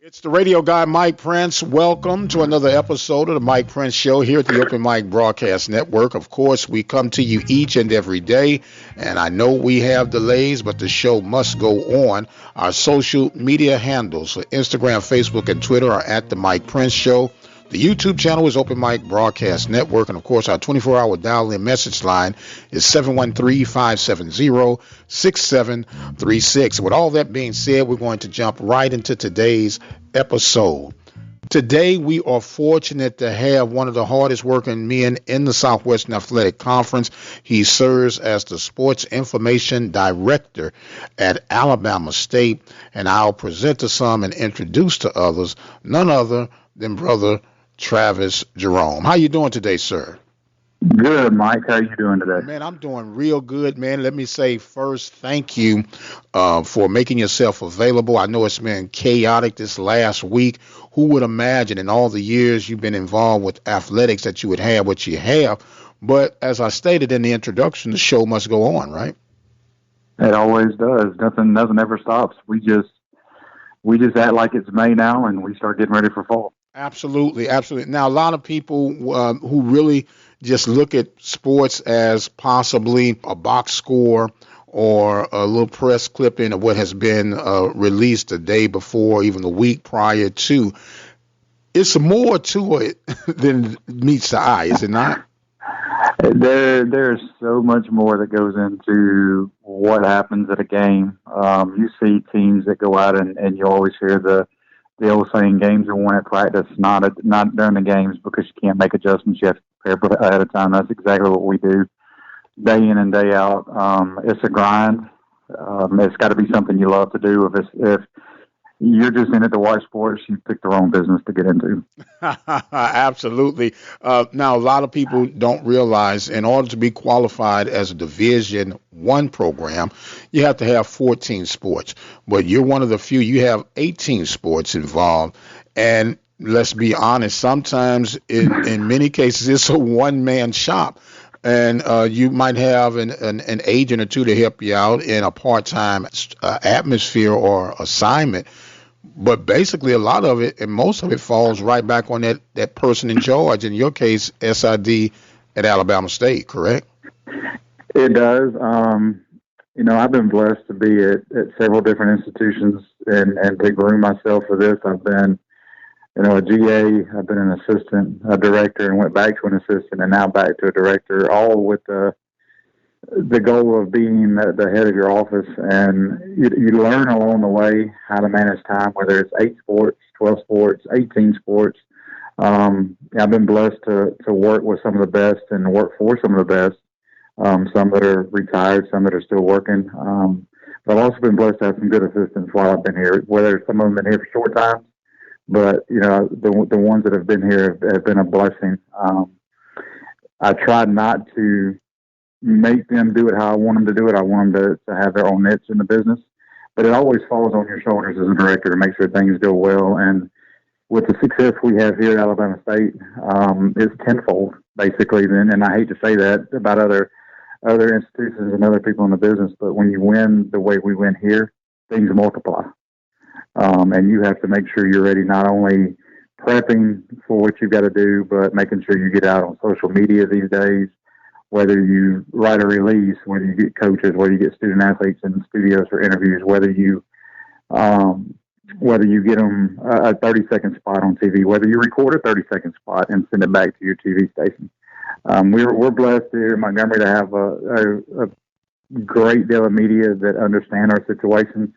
It's the radio guy, Mike Prince. Welcome to another episode of the Mike Prince Show here at the Open Mic Broadcast Network. Of course, we come to you each and every day, and I know we have delays, but the show must go on. Our social media handles for Instagram, Facebook, and Twitter are at the Mike Prince Show. The YouTube channel is Open Mic Broadcast Network, and of course, our 24-hour dial-in message line is 713-570-6736. With all that being said, we're going to jump right into today's episode. Today, we are fortunate to have one of the hardest working men in the Southwestern Athletic Conference. He serves as the Sports Information Director at Alabama State, and I'll present to some and introduce to others none other than Brother Travis Jarome. How you doing today, sir? Good, Mike. How you doing today? Man, I'm doing real good, man. Let me say first, thank you for making yourself available. I know it's been chaotic this last week. Who would imagine in all the years you've been involved with athletics that you would have what you have? But as I stated in the introduction, the show must go on, right? It always does. Nothing ever stops. We just act like it's May now, and we start getting ready for fall. Absolutely, absolutely. Now, a lot of people who really just look at sports as possibly a box score or a little press clipping of what has been released the day before, even the week prior to. It's more to it than meets the eye, is it not? There's so much more that goes into what happens at a game. You see teams that go out and you always hear the old saying, games are won at practice, not during the games, because you can't make adjustments. You have to prepare ahead of time. That's exactly what we do day in and day out. It's a grind. It's got to be something you love to do. If you're just in it to watch sports, you pick the wrong business to get into. Absolutely. Now, a lot of people don't realize in order to be qualified as a Division I program, you have to have 14 sports. But you're one of the few. You have 18 sports involved. And let's be honest, sometimes in many cases, it's a one-man shop. And you might have an agent or two to help you out in a part-time atmosphere or assignment. But basically, a lot of it and most of it falls right back on that person in charge. In your case, SID at Alabama State, correct? It does. I've been blessed to be at several different institutions and to groom myself for this. I've been, a GA. I've been an assistant, a director, and went back to an assistant, and now back to a director, all with the goal of being the head of your office. And you learn along the way how to manage time, whether it's 8 sports, 12 sports, 18 sports. I've been blessed to work with some of the best and work for some of the best, some that are retired, some that are still working. But I've also been blessed to have some good assistants while I've been here, whether some of them have been here for short times, but, the ones that have been here have been a blessing. I try not to make them do it how I want them to do it. I want them to have their own niche in the business, but it always falls on your shoulders as a director to make sure things go well. And with the success we have here at Alabama State, it's tenfold basically. And I hate to say that about other institutions and other people in the business, but when you win the way we win here, things multiply. And you have to make sure you're ready, not only prepping for what you've got to do, but making sure you get out on social media these days, whether you write a release, whether you get coaches, whether you get student athletes in studios for interviews, whether you get them a 30-second spot on TV, whether you record a 30-second spot and send it back to your TV station. We're blessed here in Montgomery to have a great deal of media that understand our situation,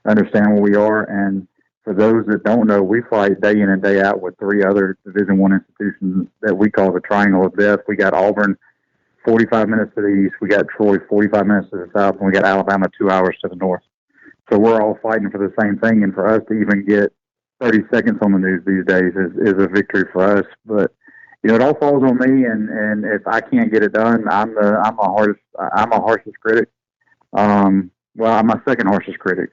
understand where we are. And for those that don't know, we fight day in and day out with 3 other Division I institutions that we call the Triangle of Death. We got Auburn 45 minutes to the east, we got Troy 45 minutes to the south, and we got Alabama 2 hours to the north. So we're all fighting for the same thing, and for us to even get 30 seconds on the news these days is a victory for us. But it all falls on me, and if I can't get it done, I'm a harshest critic. I'm my second harshest critic.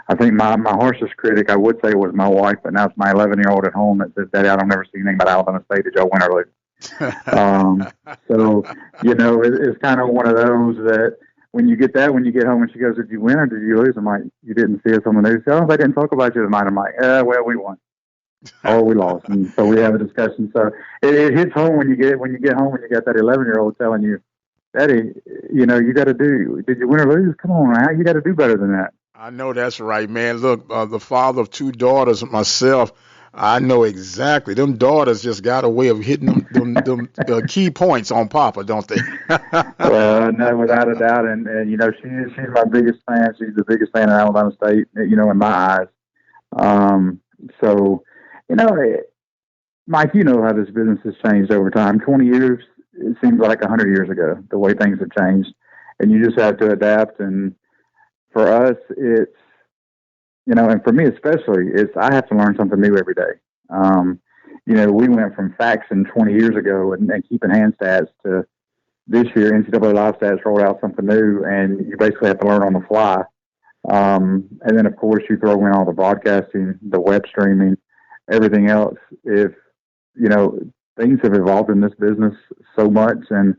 I think my harshest critic, I would say, was my wife, but now it's my 11-year-old at home that says, "Daddy, I don't never see anything about Alabama State. Did y'all win or lose?" So, it's kind of one of those that when you get home and she goes, did you win or did you lose? I'm like, you didn't see us on the news. Oh, they didn't talk about you tonight. I'm like, well, we won. Or we lost. And so we have a discussion. So it hits home when you get home and you got that 11-year-old telling you, Daddy, you got to did you win or lose? Come on, man. You got to do better than that. I know that's right, man. Look, the father of two daughters myself, I know exactly. Them daughters just got a way of hitting them key points on Papa, don't they? Well, no, without a doubt. And she's my biggest fan. She's the biggest fan of Alabama State, in my eyes. So, Mike, you know how this business has changed over time. 20 years, it seems like 100 years ago, the way things have changed. And you just have to adapt. And for us, it's, and for me especially, I have to learn something new every day. We went from faxing 20 years ago and keeping hand stats to this year, NCAA Live Stats rolled out something new, and you basically have to learn on the fly. And then, of course, you throw in all the broadcasting, the web streaming, everything else. If, things have evolved in this business so much, and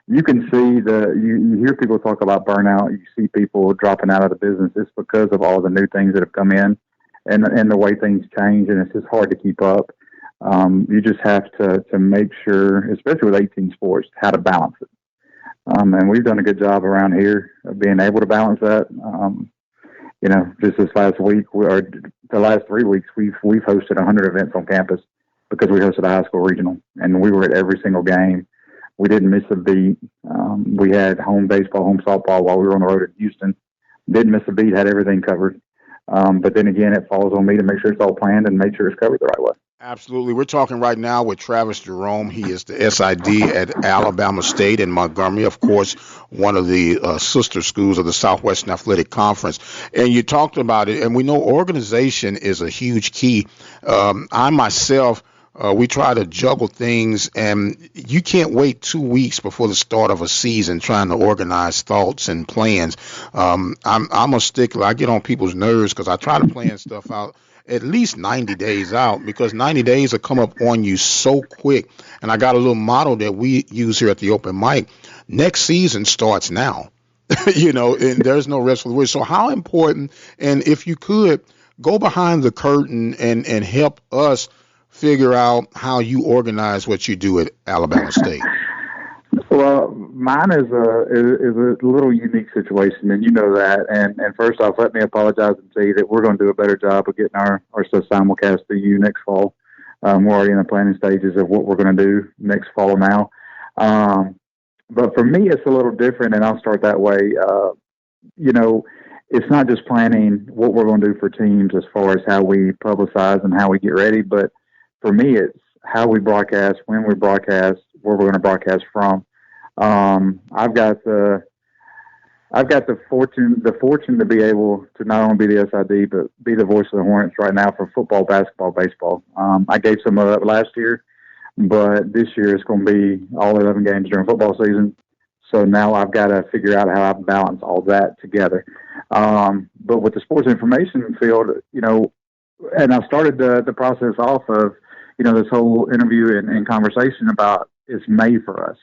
you can see you hear people talk about burnout. You see people dropping out of the business. It's because of all the new things that have come in and the way things change, and it's just hard to keep up. You just have to make sure, especially with 18 sports, how to balance it. And we've done a good job around here of being able to balance that. Just this last week, or the last 3 weeks, we've hosted 100 events on campus because we hosted a high school regional, and we were at every single game. We didn't miss a beat. We had home baseball, home softball while we were on the road at Houston. Didn't miss a beat, had everything covered. But then again, it falls on me to make sure it's all planned and make sure it's covered the right way. Absolutely. We're talking right now with Travis Jarome. He is the SID at Alabama State in Montgomery, of course, one of the sister schools of the Southwestern Athletic Conference. And you talked about it, and we know organization is a huge key. I myself, we try to juggle things, and you can't wait 2 weeks before the start of a season trying to organize thoughts and plans. I'm a stickler. I get on people's nerves because I try to plan stuff out at least 90 days out, because 90 days will come up on you so quick. And I got a little motto that we use here at the open mic. Next season starts now, and there's no rest for the wicked. So how important, and if you could go behind the curtain and help us figure out how you organize what you do at Alabama State. Well, mine is a little unique situation, and you know that. And first off, let me apologize and say that we're going to do a better job of getting our stuff simulcast to you next fall. We're already in the planning stages of what we're going to do next fall now. But for me, it's a little different, and I'll start that way. It's not just planning what we're going to do for teams as far as how we publicize and how we get ready, but for me, it's how we broadcast, when we broadcast, where we're going to broadcast from. I've got the fortune to be able to not only be the SID, but be the voice of the Hornets right now for football, basketball, baseball. I gave some of that last year, but this year it's going to be all 11 games during football season. So now I've got to figure out how I balance all that together. But with the sports information field, and I started the process off of, this whole interview and conversation about it's May for us.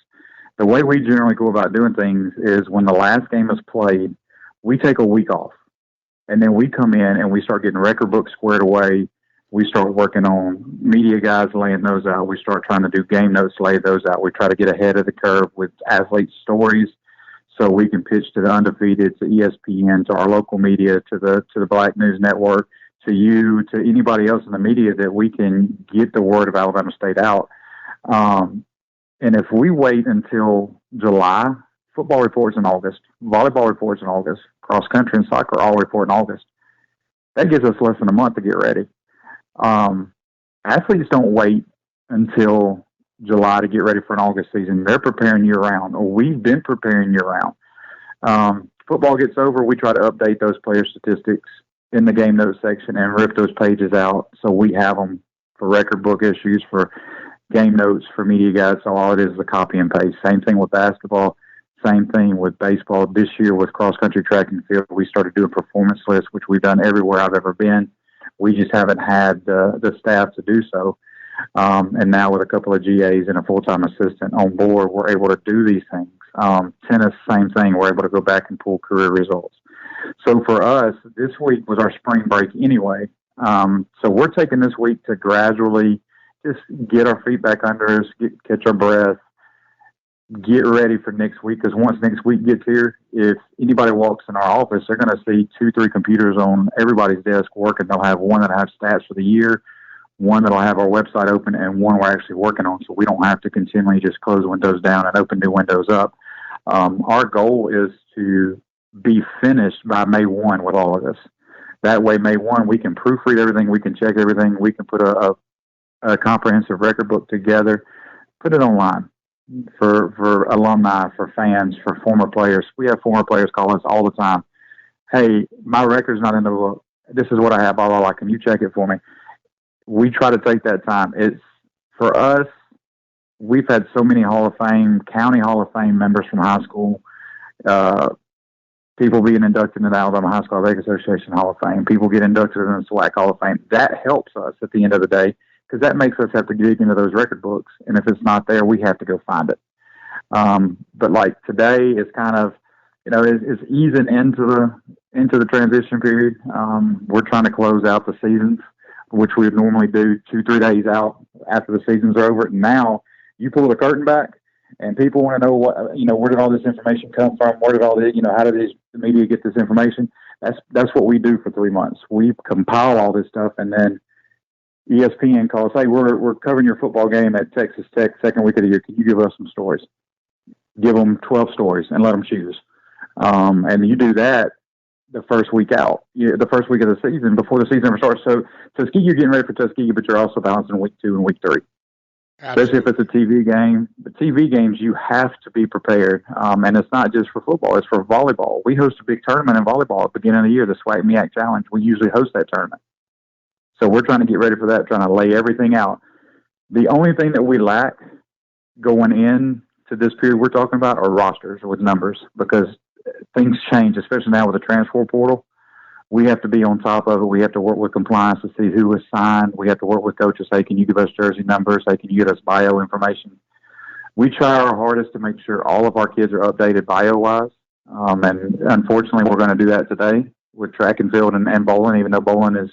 The way we generally go about doing things is when the last game is played, we take a week off. And then we come in and we start getting record books squared away. We start working on media guys laying those out. We start trying to do game notes, lay those out. We try to get ahead of the curve with athlete stories so we can pitch to the undefeated, to ESPN, to our local media, to the Black News Network, to you, to anybody else in the media, that we can get the word of Alabama State out. And if we wait until July, football reports in August, volleyball reports in August, cross country and soccer all report in August. That gives us less than a month to get ready. Athletes don't wait until July to get ready for an August season. They're preparing year round, or we've been preparing year round. Football gets over, we try to update those player statistics in the game notes section and rip those pages out so we have them for record book issues, for game notes, for media guys. So all it is a copy and paste. Same thing with basketball. Same thing with baseball. This year with cross-country track and field, we started doing performance lists, which we've done everywhere I've ever been. We just haven't had the staff to do so. And now with a couple of GAs and a full-time assistant on board, we're able to do these things. Tennis, same thing. We're able to go back and pull career results. So for us, this week was our spring break anyway. So we're taking this week to gradually just get our feet back under us, catch our breath, get ready for next week. Because once next week gets here, if anybody walks in our office, they're going to see 2-3 computers on everybody's desk working. They'll have one that'll have stats for the year, one that'll have our website open, and one we're actually working on. So we don't have to continually just close windows down and open new windows up. Our goal is to be finished by May 1 with all of this. That way, May 1, we can proofread everything, we can check everything, we can put a comprehensive record book together, put it online for alumni, for fans, for former players. We have former players call us all the time. Hey, my record's not in the book. This is what I have, blah, blah, blah. Can you check it for me? We try to take that time. It's, for us, we've had so many Hall of Fame, county Hall of Fame members from high school, people being inducted into the Alabama High School Athletic Association Hall of Fame, people get inducted into the SWAC Hall of Fame. That helps us at the end of the day, because that makes us have to dig into those record books. And if it's not there, we have to go find it. But like today is kind of, it's easing into the transition period. We're trying to close out the seasons, which we would normally do 2-3 days out after the seasons are over. Now you pull the curtain back and people want to know where did all this information come from? Where did all the, how did the media get this information? That's what we do for 3 months. We compile all this stuff, and then ESPN calls, hey, we're covering your football game at Texas Tech second week of the year. Can you give us some stories? Give them 12 stories and let them choose. And you do that the first week out, the first week of the season before the season ever starts. So Tuskegee, you're getting ready for Tuskegee, but you're also balancing week 2 and week 3. Absolutely. Especially if it's a TV game. The TV games, you have to be prepared. And it's not just for football, it's for volleyball. We host a big tournament in volleyball at the beginning of the year, the SWAC MEAC Challenge. We usually host that tournament. So we're trying to get ready for that, trying to lay everything out. The only thing that we lack going in to this period we're talking about are rosters with numbers, because things change, especially now with the transfer portal. We have to be on top of it. We have to work with compliance to see who is signed. We have to work with coaches. Hey, can you give us jersey numbers? Hey, can you get us bio information? We try our hardest to make sure all of our kids are updated bio-wise. And unfortunately, we're going to do that today with track and field and bowling, even though bowling is,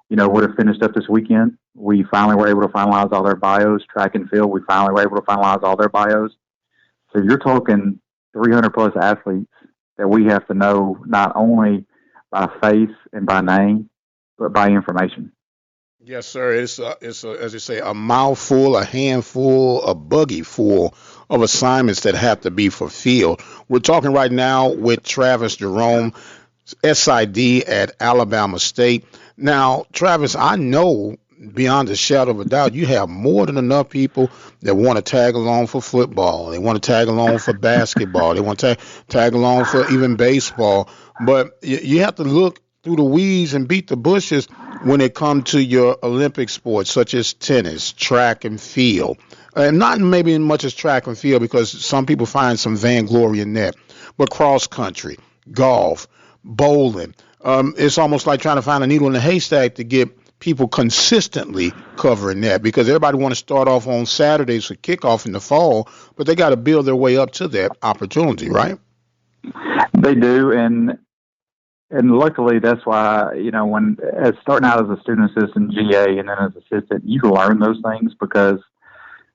would have finished up this weekend. We finally were able to finalize all their bios. Track and field, we finally were able to finalize all their bios. So you're talking 300-plus athletes that we have to know not only by face and by name, but by information. Yes, sir. It's as you say, a mouthful, a handful, a buggy full of assignments that have to be fulfilled. We're talking right now with Travis Jarome SID at Alabama State. Now, Travis, I know beyond a shadow of a doubt, you have more than enough people that want to tag along for football. They want to tag along for basketball. They want to tag along for even baseball. But you have to look through the weeds and beat the bushes when it comes to your Olympic sports, such as tennis, track and field. And not maybe as much as track and field, because some people find some vainglory in that. But cross country, golf, bowling. It's almost like trying to find a needle in a haystack to get people consistently covering that, because everybody want to start off on Saturdays for kickoff in the fall, but they got to build their way up to that opportunity, right? They do, and luckily that's why, when as starting out as a student assistant GA and then as assistant, you learn those things, because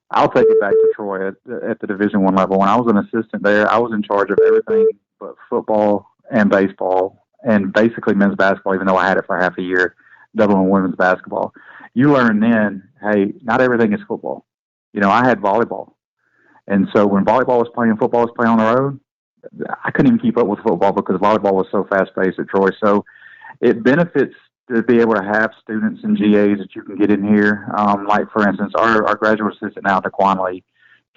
I'll take it back to Troy at the Division I level. When I was an assistant there, I was in charge of everything but football and baseball and basically men's basketball, even though I had it for half a year, doubling women's basketball. You learn then, hey, not everything is football. I had volleyball. And so when volleyball was playing, football was playing on the road, I couldn't even keep up with football because volleyball was so fast-paced at Troy. So it benefits to be able to have students and GAs that you can get in here. Like, for instance, our graduate assistant now, Daquan Lee,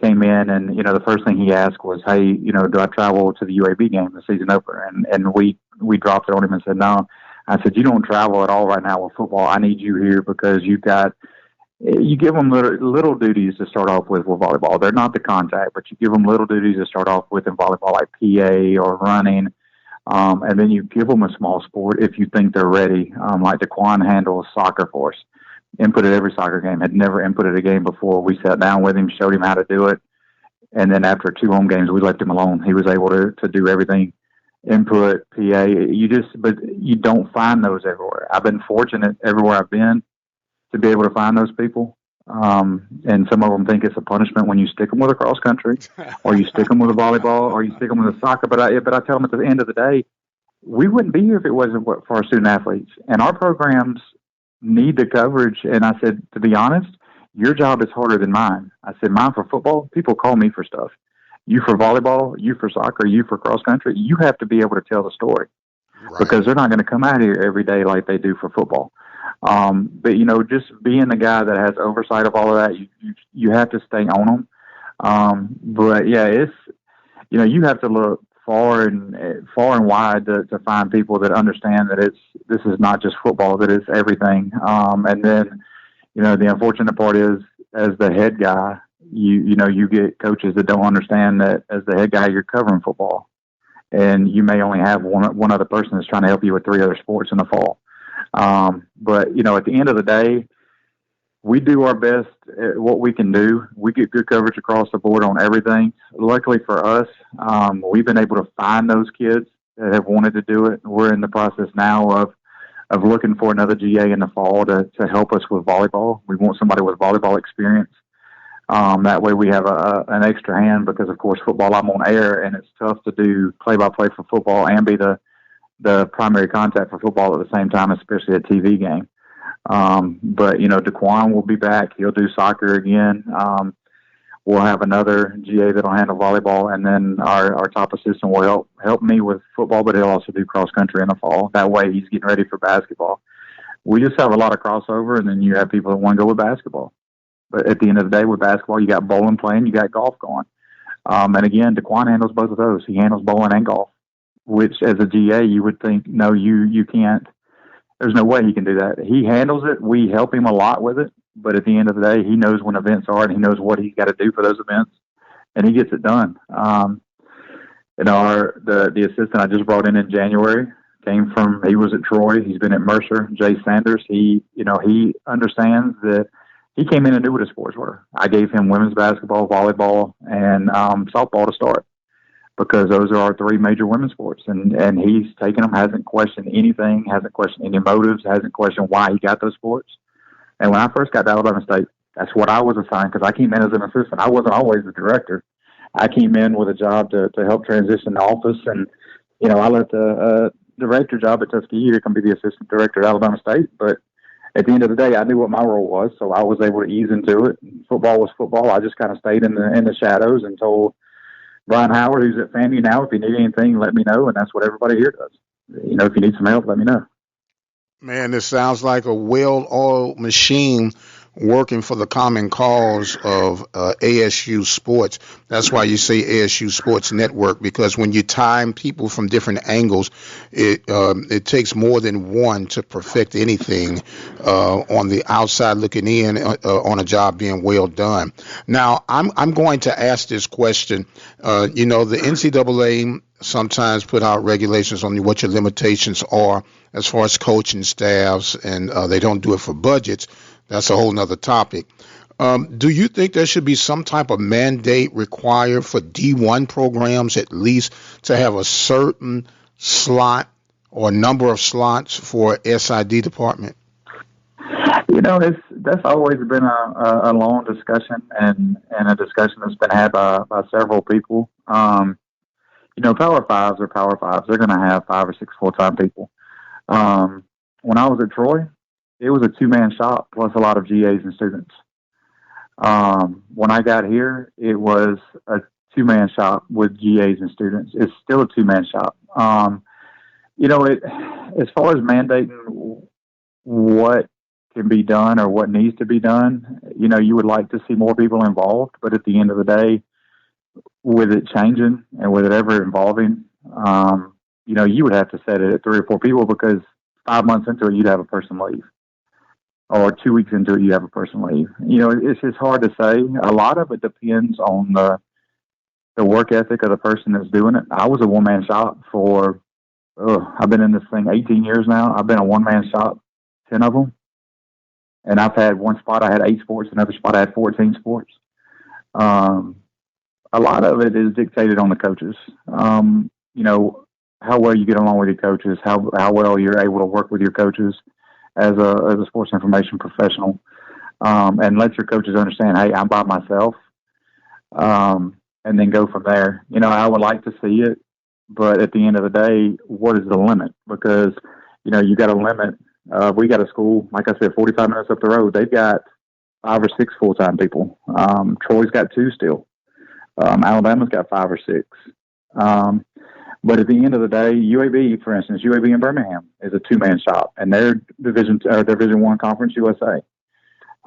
came in, and, the first thing he asked was, hey, do I travel to the UAB game, the season opener? And we dropped it on him and said, no. I said, you don't travel at all right now with football. I need you here because you give them little duties to start off with volleyball. They're not the contact, but you give them little duties to start off with in volleyball, like PA or running. And then you give them a small sport if you think they're ready. Like Daquan handles soccer for us. Inputted every soccer game. Had never inputted a game before. We sat down with him, showed him how to do it. And then after 2 home games, we left him alone. He was able to do everything, input, PA. But you don't find those everywhere. I've been fortunate everywhere I've been to be able to find those people. And some of them think it's a punishment when you stick them with a cross country, or you stick them with a volleyball, or you stick them with a soccer. But I tell them at the end of the day, we wouldn't be here if it wasn't for our student athletes. And our programs need the coverage. And I said, to be honest, your job is harder than mine. I said, mine for football, people call me for stuff. You for volleyball, you for soccer, you for cross country, you have to be able to tell the story. Right. Because they're not going to come out here every day like they do for football. But, just being the guy that has oversight of all of that, you have to stay on them. But, yeah, it's, you have to look far and wide to find people that understand that this is not just football, that it's everything. And then, the unfortunate part is, as the head guy, you get coaches that don't understand that as the head guy, you're covering football. And you may only have one other person that's trying to help you with 3 other sports in the fall. But, at the end of the day, we do our best at what we can do. We get good coverage across the board on everything. Luckily for us, we've been able to find those kids that have wanted to do it. We're in the process now of looking for another GA in the fall to help us with volleyball. We want somebody with volleyball experience. That way we have an extra hand because, of course, football, I'm on air, and it's tough to do play-by-play for football and be the primary contact for football at the same time, especially a TV game. But, DeQuan will be back. He'll do soccer again. We'll have another GA that'll handle volleyball, and then our top assistant will help me with football, but he'll also do cross-country in the fall. That way he's getting ready for basketball. We just have a lot of crossover, and then you have people that want to go with basketball. But at the end of the day, with basketball, you got bowling playing, you got golf going. And again, DeQuan handles both of those. He handles bowling and golf, which as a GA, you would think, no, you can't. There's no way he can do that. He handles it. We help him a lot with it. But at the end of the day, he knows when events are, and he knows what he's got to do for those events, and he gets it done. The assistant I just brought in January he was at Troy. He's been at Mercer. Jay Sanders. He understands that he came in and knew what his sports were. I gave him women's basketball, volleyball, and softball to start because those are our 3 major women's sports. And he's taken them, hasn't questioned anything, hasn't questioned any motives, hasn't questioned why he got those sports. And when I first got to Alabama State, that's what I was assigned because I came in as an assistant. I wasn't always the director. I came in with a job to help transition the office. And, I let the director job at Tuskegee to come be the assistant director at Alabama State. But at the end of the day, I knew what my role was, so I was able to ease into it. Football was football. I just kind of stayed in the shadows and told Brian Howard, who's at FAMU now, if you need anything, let me know. And that's what everybody here does. If you need some help, let me know. Man, this sounds like a well-oiled machine working for the common cause of ASU sports. That's why you say ASU Sports Network, because when you time people from different angles, it takes more than one to perfect anything on the outside looking in on a job being well done. Now, I'm going to ask this question. The NCAA sometimes put out regulations on what your limitations are as far as coaching staffs, and they don't do it for budgets. That's a whole nother topic. Do you think there should be some type of mandate required for D1 programs at least to have a certain slot or number of slots for SID department? That's always been a long discussion and a discussion that's been had by several people. Power 5s are Power 5s. They're going to have 5 or 6 full-time people. When I was at Troy, it was a 2-man shop plus a lot of GAs and students. When I got here, it was a 2-man shop with GAs and students. It's still a 2-man shop. As far as mandating what can be done or what needs to be done, you would like to see more people involved, but at the end of the day, with it changing and with it ever evolving, you would have to set it at 3 or 4 people because 5 months into it, you'd have a person leave. Or 2 weeks into it, you have a person leave. It's just hard to say. A lot of it depends on the work ethic of the person that's doing it. I was a 1-man shop I've been in this thing 18 years now. I've been a 1-man shop, 10 of them. And I've had one spot I had 8 sports, another spot I had 14 sports. a lot of it is dictated on the coaches. You know, how well you get along with your coaches, how well you're able to work with your coaches as a sports information professional, and let your coaches understand, hey, I'm by myself, and then go from there. You know, I would like to see it, but at the end of the day, what is the limit? Because, you know, you got a limit. We got a school, like I said, 45 minutes up the road. They've got 5 or 6 full-time people. Troy's got 2 still. Alabama's got 5 or 6. But at the end of the day, UAB, for instance, UAB in Birmingham is a 2-man shop, and they're Division I Conference USA.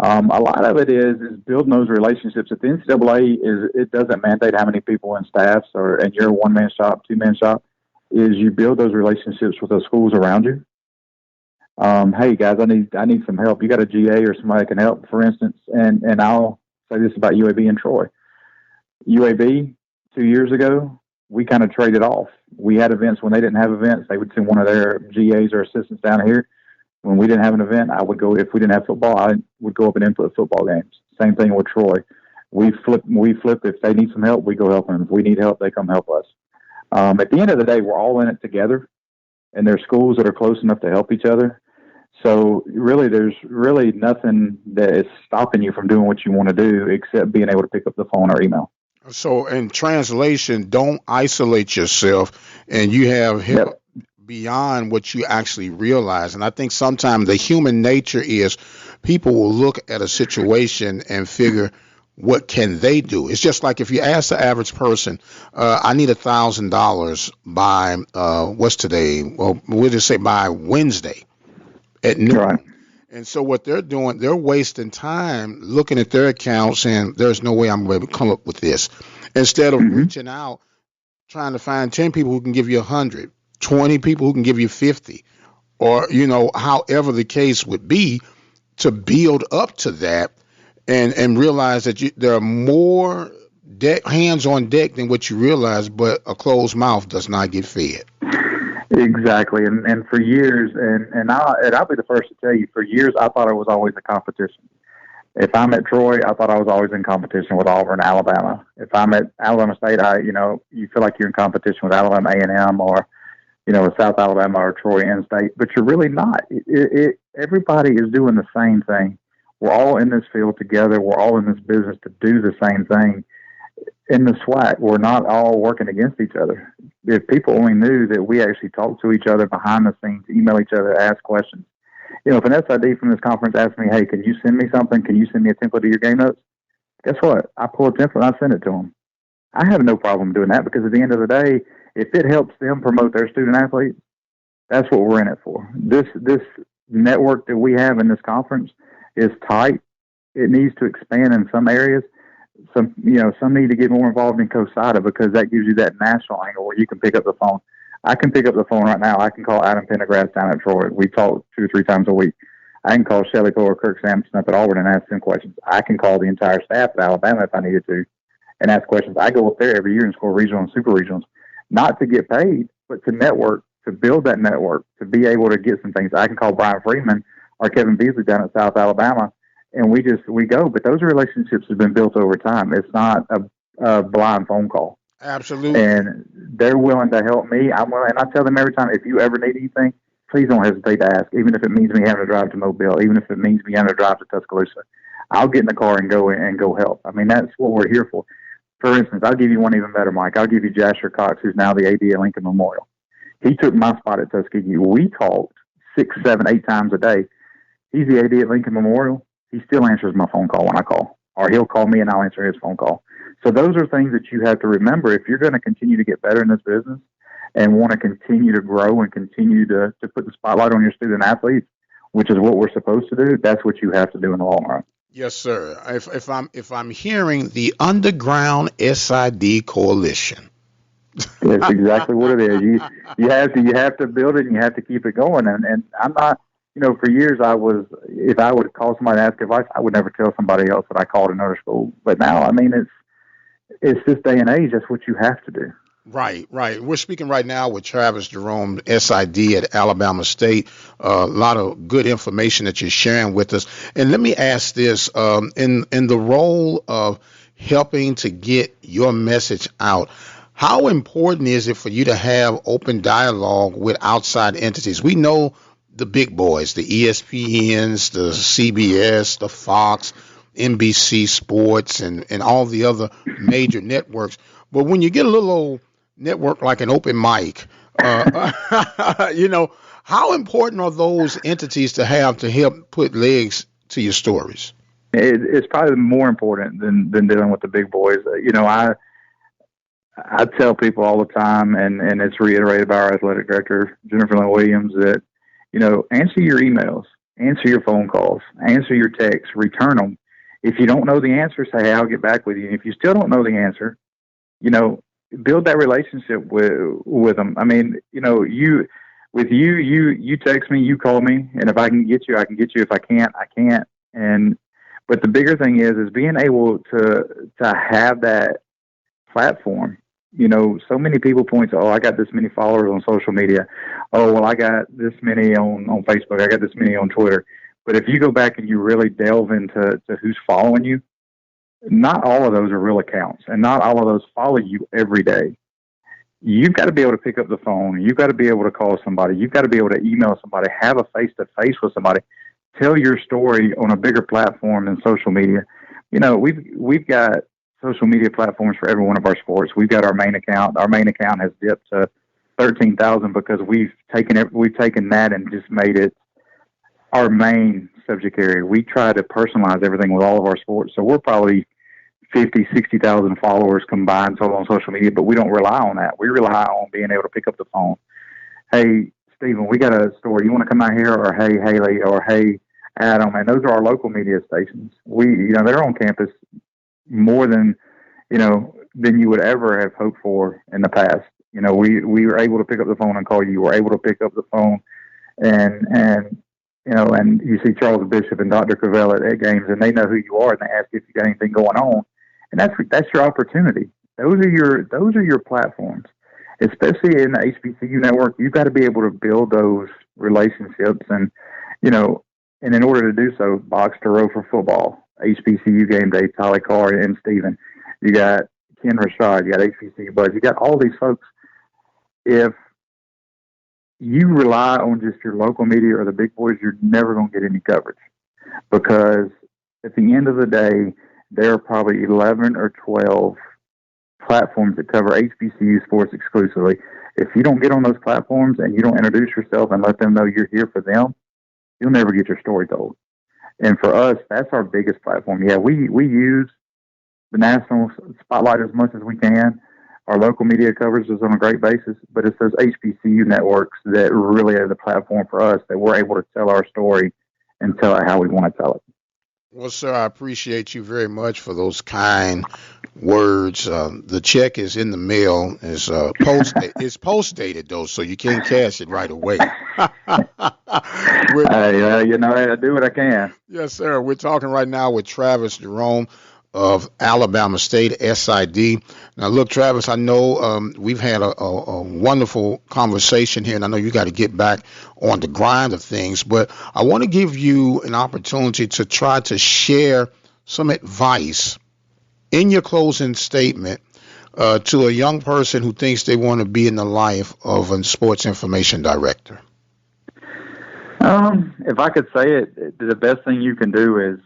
A lot of it is building those relationships. At the NCAA, it doesn't mandate how many people in staffs and you're a 1-man shop, 2-man shop. Is you build those relationships with those schools around you. Hey guys, I need some help. You got a GA or somebody that can help, for instance, and I'll say this about UAB and Troy. UAB 2 years ago, we kind of traded off. We had events when they didn't have events. They would send one of their GAs or assistants down here. When we didn't have an event, I would go. If we didn't have football, I would go up and input football games. Same thing with Troy. We flip. If they need some help, we go help them. If we need help, they come help us. At the end of the day, we're all in it together, and there's schools that are close enough to help each other. So really, there's really nothing that is stopping you from doing what you want to do except being able to pick up the phone or email. So in translation, don't isolate yourself, and you have help beyond what you actually realize. And I think sometimes the human nature is people will look at a situation and figure, what can they do? It's just like if you ask the average person, I need $1,000 by what's today? Well, we'll just say by Wednesday at noon. Right. And so what they're doing, they're wasting time looking at their accounts and there's no way I'm going to come up with this. Instead of reaching out, trying to find 10 people who can give you 100, 20 people who can give you 50, or, you know, however the case would be, to build up to that and realize that there are more hands on deck than what you realize, but a closed mouth does not get fed. Exactly. And for years, and I'll be the first to tell you, for years, I thought it was always a competition. If I'm at Troy, I thought I was always in competition with Auburn, Alabama. If I'm at Alabama State, you feel like you're in competition with Alabama A&M or, you know, with South Alabama or Troy in-state, but you're really not. Everybody is doing the same thing. We're all in this field together. We're all in this business to do the same thing. In the SWAC, we're not all working against each other. If people only knew that we actually talk to each other behind the scenes, email each other, ask questions. You know, if an SID from this conference asks me, hey, can you send me something? Can you send me a template of your game notes? Guess what? I pull a template and I send it to them. I have no problem doing that because at the end of the day, if it helps them promote their student athletes, that's what we're in it for. This network that we have in this conference is tight. It needs to expand in some areas. Some need to get more involved in COSIDA because that gives you that national angle where you can pick up the phone. I can pick up the phone right now. I can call Adam Pendergrass down at Troy. We talk 2 or 3 times a week. I can call Shelley Cole or Kirk Sampson up at Auburn and ask them questions. I can call the entire staff at Alabama if I needed to and ask questions. I go up there every year and score regional and super regionals, not to get paid, but to network, to build that network, to be able to get some things. I can call Brian Freeman or Kevin Beasley down at South Alabama, and we go. But those relationships have been built over time. It's not a blind phone call. Absolutely. And they're willing to help me. I'm willing, and I tell them every time, if you ever need anything, please don't hesitate to ask, even if it means me having to drive to Mobile, even if it means me having to drive to Tuscaloosa. I'll get in the car and go help. I mean, that's what we're here for. For instance, I'll give you one even better, Mike. I'll give you Jasher Cox, who's now the AD at Lincoln Memorial. He took my spot at Tuskegee. We talked 6, 7, 8 times a day. He's the AD at Lincoln Memorial. He still answers my phone call when I call, or he'll call me and I'll answer his phone call. So those are things that you have to remember if you're going to continue to get better in this business and want to continue to grow and continue to put the spotlight on your student athletes, which is what we're supposed to do. That's what you have to do in the long run. Yes, sir. If I'm hearing the Underground SID Coalition. That's exactly what it is. You have to build it and you have to keep it going. And I'm not, for years if I would call somebody and ask advice, I would never tell somebody else that I called another school. But now, I mean, it's this day and age. That's what you have to do. Right. We're speaking right now with Travis Jarome SID at Alabama State. A lot of good information that you're sharing with us. And let me ask this: in the role of helping to get your message out. How important is it for you to have open dialogue with outside entities? We know the big boys, the ESPNs, the CBS, the Fox, NBC Sports, and all the other major networks. But when you get a little old network like an open mic, how important are those entities to have to help put legs to your stories? It's probably more important than dealing with the big boys. I tell people all the time, and it's reiterated by our athletic director, Jennifer Lynn Williams, that, answer your emails, answer your phone calls, answer your texts, return them. If you don't know the answer, say, hey, I'll get back with you. And if you still don't know the answer, build that relationship with them. I mean, you text me, you call me, and if I can get you, I can get you. If I can't, I can't. But the bigger thing is being able to have that platform. So many people point to, I got this many followers on social media. Oh, well, I got this many on Facebook. I got this many on Twitter. But if you go back and you really delve into who's following you, not all of those are real accounts, and not all of those follow you every day. You've got to be able to pick up the phone. You've got to be able to call somebody. You've got to be able to email somebody, have a face-to-face with somebody, tell your story on a bigger platform than social media. We've got social media platforms for every one of our sports. We've got our main account. Our main account has dipped to 13,000 because we've taken that and just made it our main subject area. We try to personalize everything with all of our sports. So we're probably 50, 60,000 followers combined total on social media, but we don't rely on that. We rely on being able to pick up the phone. Hey, Stephen, we got a story. You want to come out here? Or hey, Haley, or hey, Adam. And those are our local media stations. They're on campus more than you would ever have hoped for in the past. We were able to pick up the phone and call you. We're able to pick up the phone and you see Charles Bishop and Dr. Cavell at games, and they know who you are, and they ask if you got anything going on, and that's your opportunity. Those are your platforms, especially in the HBCU network. You've got to be able to build those relationships, and in order to do so, Box to Row for football, HBCU Game Day, Tyler Carr and Steven. You got Ken Rashad, you got HBCU Buzz, you got all these folks. If you rely on just your local media or the big boys, you're never going to get any coverage, because at the end of the day, there are probably 11 or 12 platforms that cover HBCU sports exclusively. If you don't get on those platforms and you don't introduce yourself and let them know you're here for them, you'll never get your story told. And for us, that's our biggest platform. Yeah, we use the national spotlight as much as we can. Our local media coverage is on a great basis, but it's those HBCU networks that really are the platform for us, that we're able to tell our story and tell it how we want to tell it. Well, sir, I appreciate you very much for those kind words. The check is in the mail. It's post dated though, so you can't cash it right away. I do what I can. Yes, sir. We're talking right now with Travis Jarome of Alabama State SID. Now, look, Travis, I know we've had a wonderful conversation here, and I know you got to get back on the grind of things, but I want to give you an opportunity to try to share some advice in your closing statement to a young person who thinks they want to be in the life of a sports information director. If I could say it, the best thing you can do is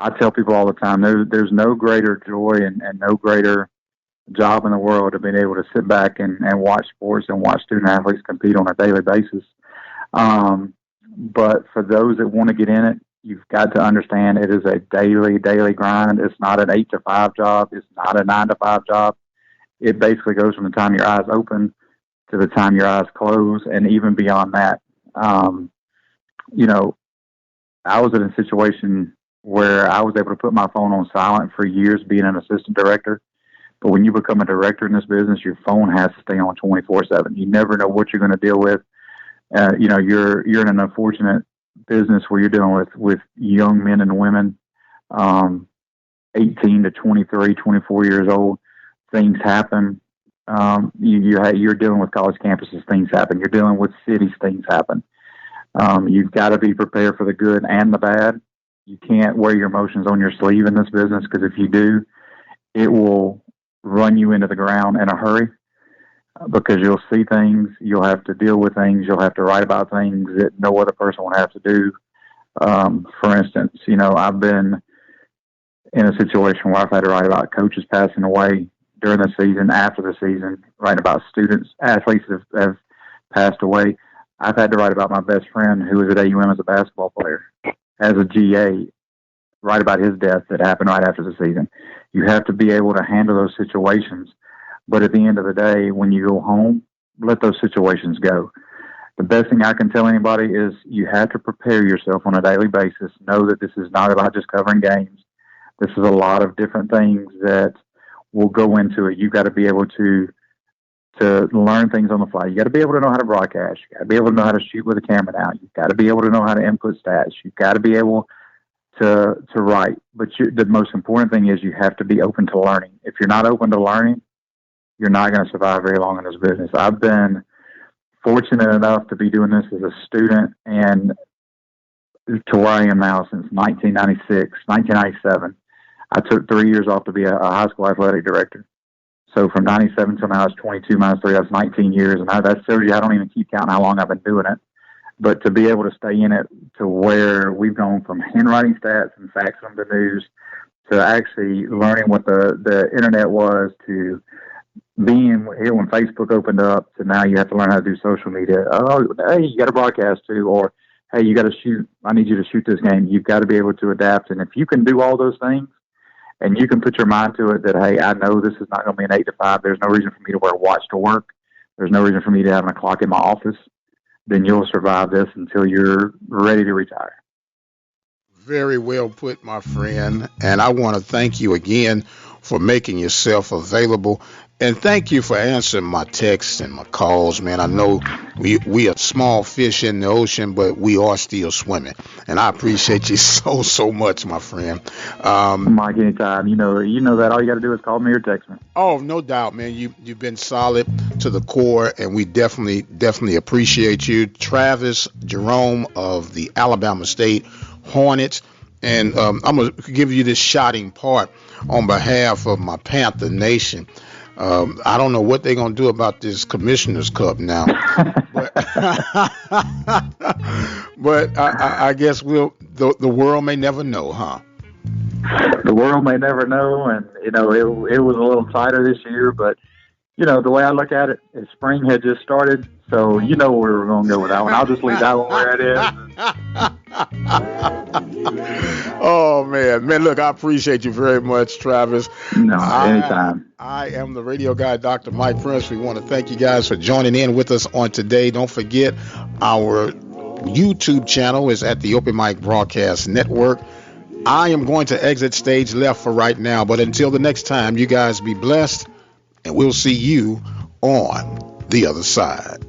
I tell people all the time, there's no greater joy and no greater job in the world than being able to sit back and watch sports and watch student athletes compete on a daily basis. But for those that want to get in it, you've got to understand it is a daily grind. It's not an 8 to 5 job. It's not a 9 to 5 job. It basically goes from the time your eyes open to the time your eyes close, and even beyond that. I was in a situation where I was able to put my phone on silent for years being an assistant director. But when you become a director in this business, your phone has to stay on 24/7. You never know what you're going to deal with. You're in an unfortunate business where you're dealing with young men and women, 18 to 23, 24 years old. Things happen. You're dealing with college campuses. Things happen. You're dealing with cities. Things happen. You've got to be prepared for the good and the bad. You can't wear your emotions on your sleeve in this business, because if you do, it will run you into the ground in a hurry, because you'll see things, you'll have to deal with things, you'll have to write about things that no other person would have to do. For instance, I've been in a situation where I've had to write about coaches passing away during the season, after the season, writing about athletes that have passed away. I've had to write about my best friend who was at AUM as a basketball player, as a GA, write about his death that happened right after the season. You have to be able to handle those situations. But at the end of the day, when you go home, let those situations go. The best thing I can tell anybody is you have to prepare yourself on a daily basis. Know that this is not about just covering games. This is a lot of different things that will go into it. You've got to be able to learn things on the fly. You got to be able to know how to broadcast. You got to be able to know how to shoot with a camera now. You've got to be able to know how to input stats. You've got to be able to write. But the most important thing is you have to be open to learning. If you're not open to learning, you're not going to survive very long in this business. I've been fortunate enough to be doing this as a student and to where I am now since 1997. I took 3 years off to be a high school athletic director. So from 97 till now, I was 22 minus 3, that's 19 years. And that shows you I don't even keep counting how long I've been doing it. But to be able to stay in it to where we've gone from handwriting stats and faxing them to news to actually learning what the internet was, to being here when Facebook opened up, to now you have to learn how to do social media. Oh, hey, you got to broadcast too, or hey, you got to shoot. I need you to shoot this game. You've got to be able to adapt. And if you can do all those things, and you can put your mind to it that, hey, I know this is not going to be an 8 to 5. There's no reason for me to wear a watch to work. There's no reason for me to have a clock in my office. Then you'll survive this until you're ready to retire. Very well put, my friend. And I want to thank you again for making yourself available. And thank you for answering my texts and my calls, man. I know we are small fish in the ocean, but we are still swimming. And I appreciate you so much, my friend. Mike, anytime. You know that all you got to do is call me or text me. Oh, no doubt, man. You've been solid to the core, and we definitely appreciate you. Travis Jarome of the Alabama State Hornets. And I'm going to give you this shouting part on behalf of my Panther Nation. I don't know what they're going to do about this Commissioner's Cup now. but I guess the world may never know, huh? The world may never know, and, it was a little tighter this year, but, the way I look at it is spring had just started, so where we're going to go with that one. I'll just leave that one where it is. Oh, man, look, I appreciate you very much, Travis. No, anytime. I am the radio guy, Dr. Mike Prince. We want to thank you guys for joining in with us on today. Don't forget, our YouTube channel is at the Open Mic Broadcast Network. I am going to exit stage left for right now, but until the next time, you guys be blessed, and we'll see you on the other side.